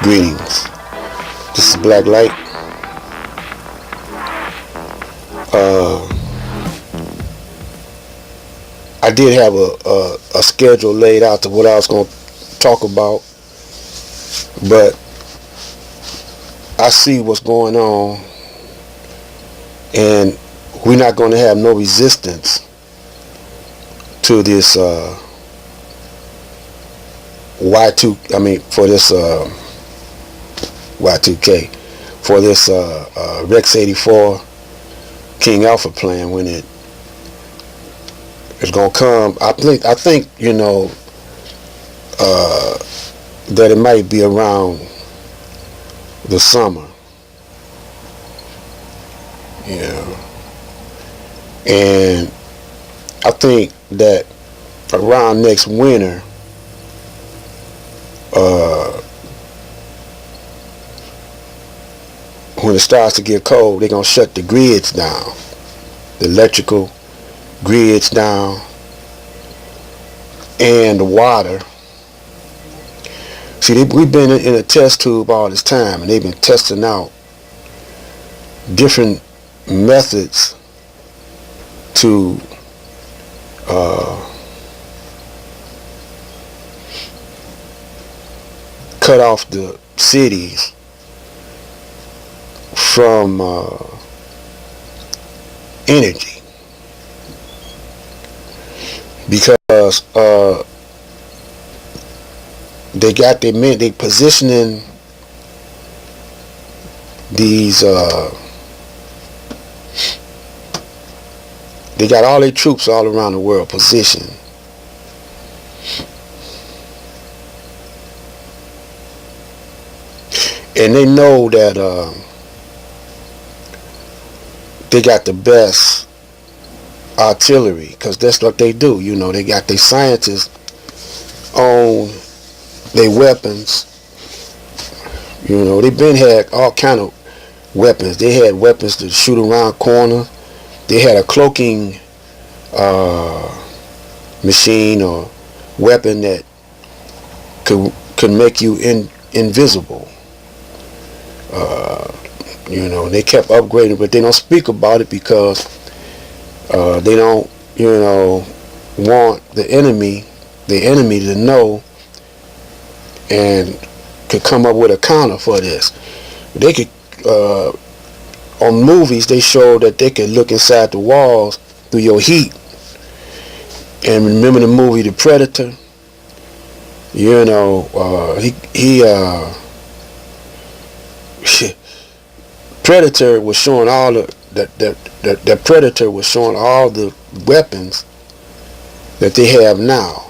Greetings. This is Black Light. I did have a schedule laid out to what I was going to talk about, but I see what's going on, and we're not going to have no resistance to this Y2K, for this Rex 84 King Alfred plan when it's gonna come. I think that it might be around the summer, and I think that around next winter, when it starts to get cold, they're gonna shut the grids down, the electrical grids down, and the water. See, we've been in a test tube all this time, and they've been testing out different methods to cut off the cities from energy, because they positioning these they got all their troops all around the world positioned, and they know that they got the best artillery, because that's what they do. They got their scientists on their weapons. They've been had all kind of weapons. They had weapons to shoot around corners. They had a cloaking machine or weapon that could make you invisible. They kept upgrading, but they don't speak about it because they don't, want the enemy to know and could come up with a counter for this. They could, on movies, they show that they could look inside the walls through your heat. And remember the movie The Predator? Predator was showing all the Predator was showing all the weapons that they have now.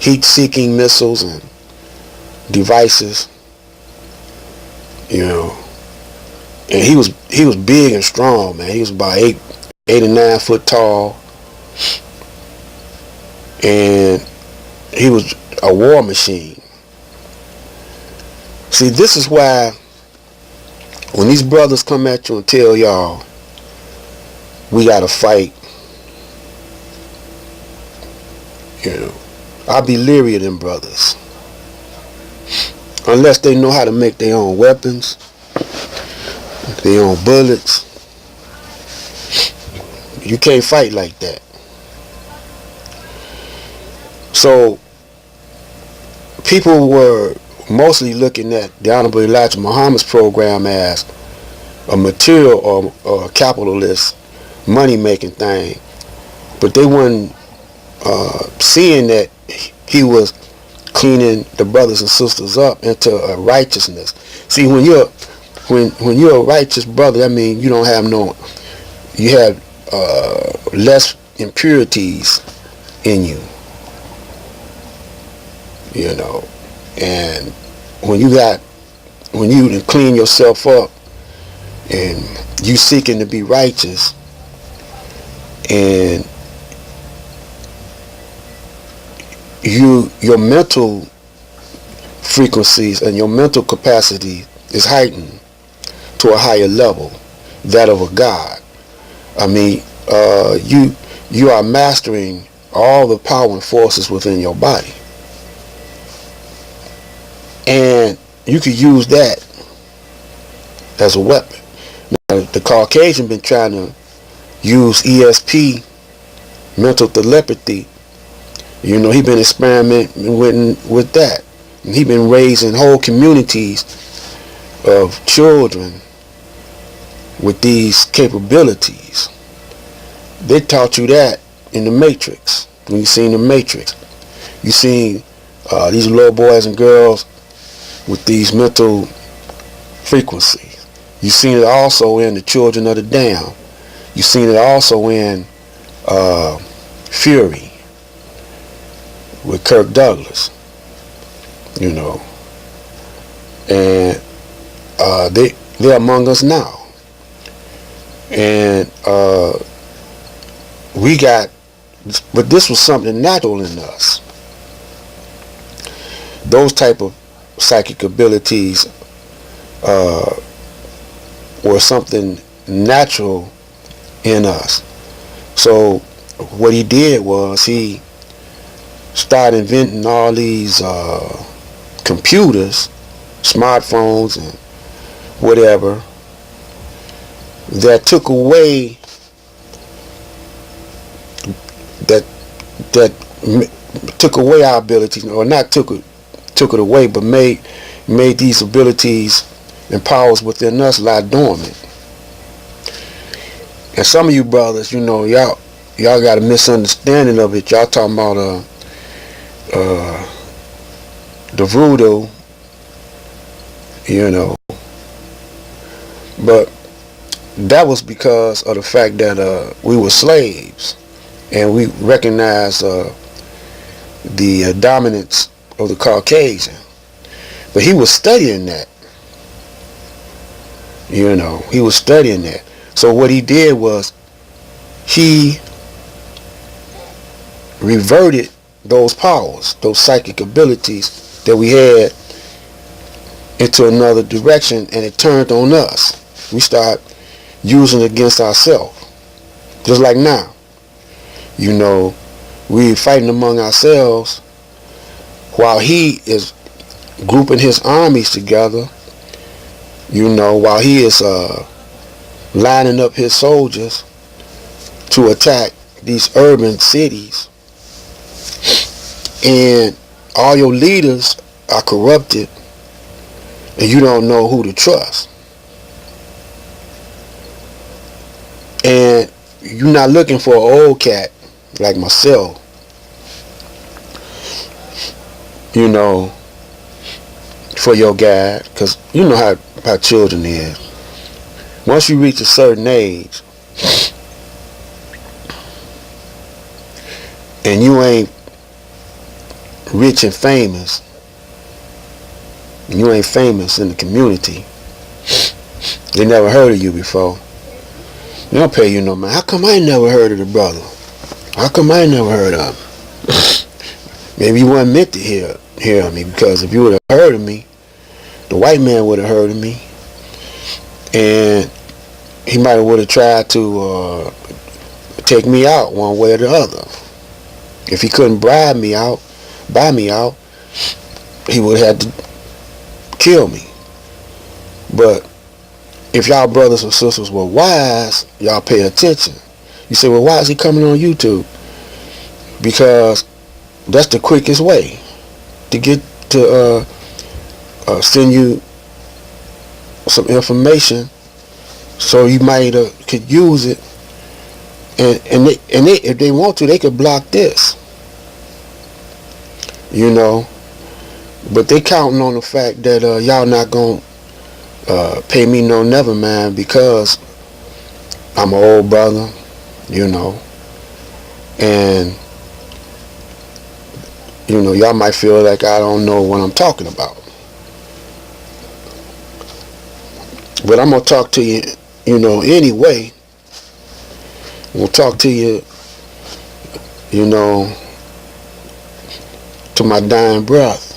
Heat-seeking missiles and devices, and he was big and strong, man. He was about 8 or 9 foot tall, and he was a war machine. See, this is why when these brothers come at you and tell y'all we gotta fight, I'll be leery of them brothers. Unless they know how to make their own weapons, their own bullets. You can't fight like that. So people were mostly looking at the Honorable Elijah Muhammad's program as a material or a capitalist money-making thing, but they weren't seeing that he was cleaning the brothers and sisters up into a righteousness. See, when you're a righteous brother, that means you have less impurities in you, and when you clean yourself up and you seeking to be righteous, and your mental frequencies and your mental capacity is heightened to a higher level, that of a God. I mean, you are mastering all the power and forces within your body. And you could use that as a weapon. Now, the Caucasian been trying to use ESP, mental telepathy. You know, he been experimenting with that. And he been raising whole communities of children with these capabilities. They taught you that in the Matrix. When you seen the Matrix, you seen these little boys and girls with these mental frequencies. You seen it also in the Children of the Damned. You seen it also in Fury with Kirk Douglas. You know, and they're among us now. And we got, but this was something natural in us. Those type of psychic abilities were something natural in us. So what he did was he started inventing all these computers, smartphones and whatever, that took away our abilities, or not took it away, but made these abilities and powers within us lie dormant. And some of you brothers, you know, y'all got a misunderstanding of it. Y'all talking about the voodoo, you know, but that was because of the fact that we were slaves, and we recognized the dominance of the Caucasian. But he was studying that, you know, he was studying that. So what he did was he reverted those powers, those psychic abilities that we had, into another direction, and it turned on us. We start using it against ourselves. Just like now, you know, we fighting among ourselves while he is grouping his armies together, you know, while he is lining up his soldiers to attack these urban cities, and all your leaders are corrupted, and you don't know who to trust. And you're not looking for an old cat like Marcell, you know, for your guide, because you know how children is. Once you reach a certain age and you ain't rich and famous, and you ain't famous in the community, they never heard of you before, they don't pay you no mind. How come I ain't never heard of the brother? How come I ain't never heard of him? Maybe you weren't meant to hear of me, because if you would have heard of me, the white man would have heard of me, and he might have would have tried to take me out one way or the other. If he couldn't buy me out, he would have had to kill me. But if y'all brothers and sisters were wise, y'all pay attention. You say, well, why is he coming on YouTube? Because that's the quickest way to get to send you some information, so you might could use it, and they, if they want to, they could block this, you know. But they counting on the fact that y'all not gonna pay me no never mind, because I'm an old brother, you know, and you know, y'all might feel like I don't know what I'm talking about. But I'm gonna talk to you, you know, anyway. I'm gonna talk to you, you know, to my dying breath.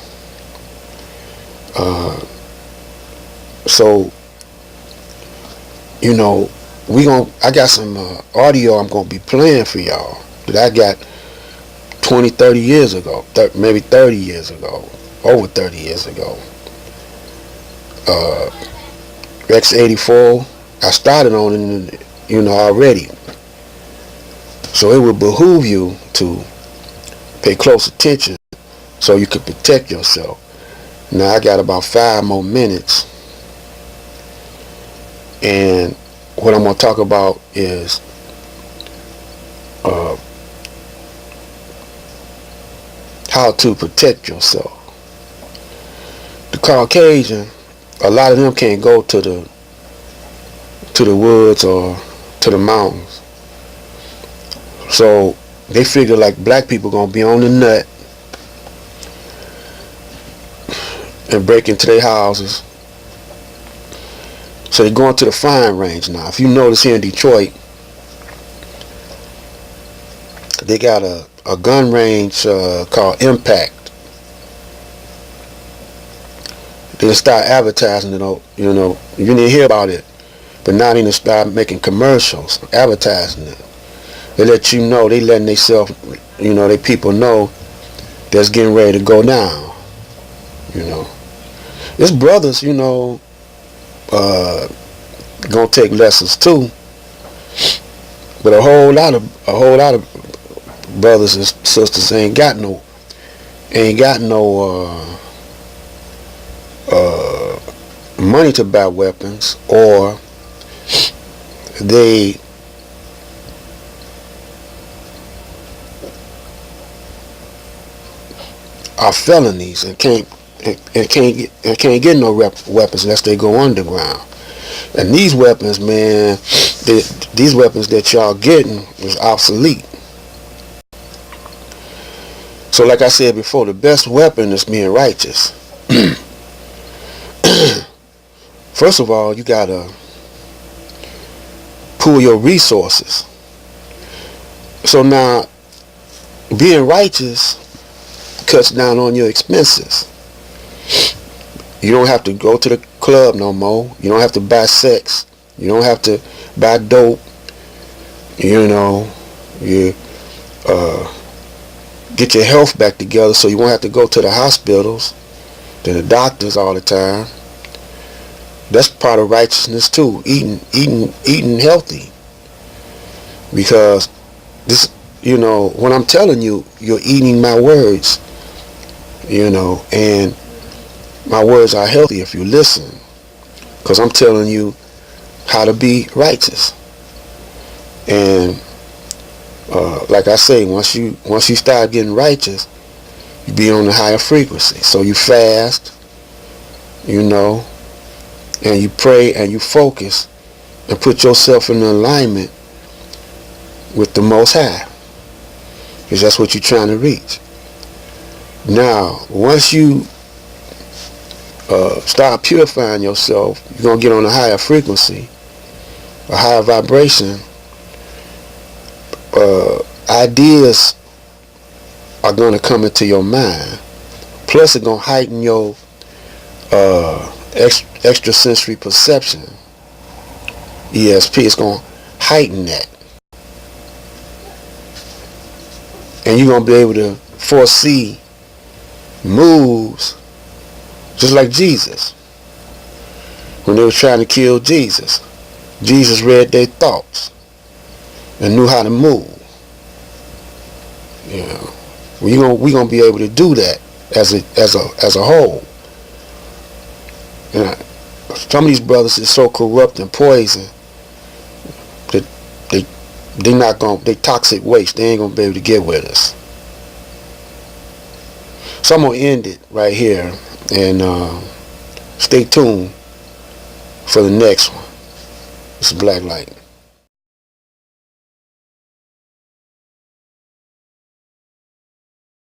So, you know, I got some audio I'm gonna be playing for y'all that I got 20-30 years ago, maybe 30 years ago, over 30 years ago. uh, X84. I started on it, already. So it would behoove you to pay close attention so you could protect yourself. Now I got about 5 more minutes, and what I'm going to talk about is how to protect yourself. The Caucasian, a lot of them can't go to the woods or to the mountains. So they figure like black people gonna be on the nut and break into their houses. So they're going to the firing range now. If you notice here in Detroit, they got a gun range called Impact. They start advertising it. You didn't hear about it, but now they start making commercials, advertising it. They let you know, they letting themselves, they people know that's getting ready to go down. It's brothers, gonna take lessons too, but a whole lot of brothers and sisters ain't got no money to buy weapons, or they are felonies and can't get no weapons unless they go underground. And these weapons, man, these weapons that y'all getting is obsolete. So like I said before, the best weapon is being righteous. First of all, you gotta pool your resources. So now, being righteous cuts down on your expenses. You don't have to go to the club no more. You don't have to buy sex. You don't have to buy dope. You get your health back together so you won't have to go to the hospitals, to the doctors all the time. That's part of righteousness too. Eating healthy. Because this, when I'm telling you, you're eating my words. And my words are healthy if you listen, because I'm telling you how to be righteous. And like I say, once you start getting righteous, you be on a higher frequency. So you fast, and you pray and you focus and put yourself in alignment with the Most High, because that's what you're trying to reach. Now, once you start purifying yourself, you're going to get on a higher frequency, a higher vibration. Ideas are going to come into your mind. Plus, it's going to heighten your extrasensory perception. ESP, it's going to heighten that. And you're going to be able to foresee moves just like Jesus. When they were trying to kill Jesus, Jesus read their thoughts and knew how to move. We're gonna be able to do that as a whole. Some of these brothers is so corrupt and poison that they toxic waste. They ain't gonna be able to get with us. So I'm gonna end it right here, and stay tuned for the next one. It's Black Light.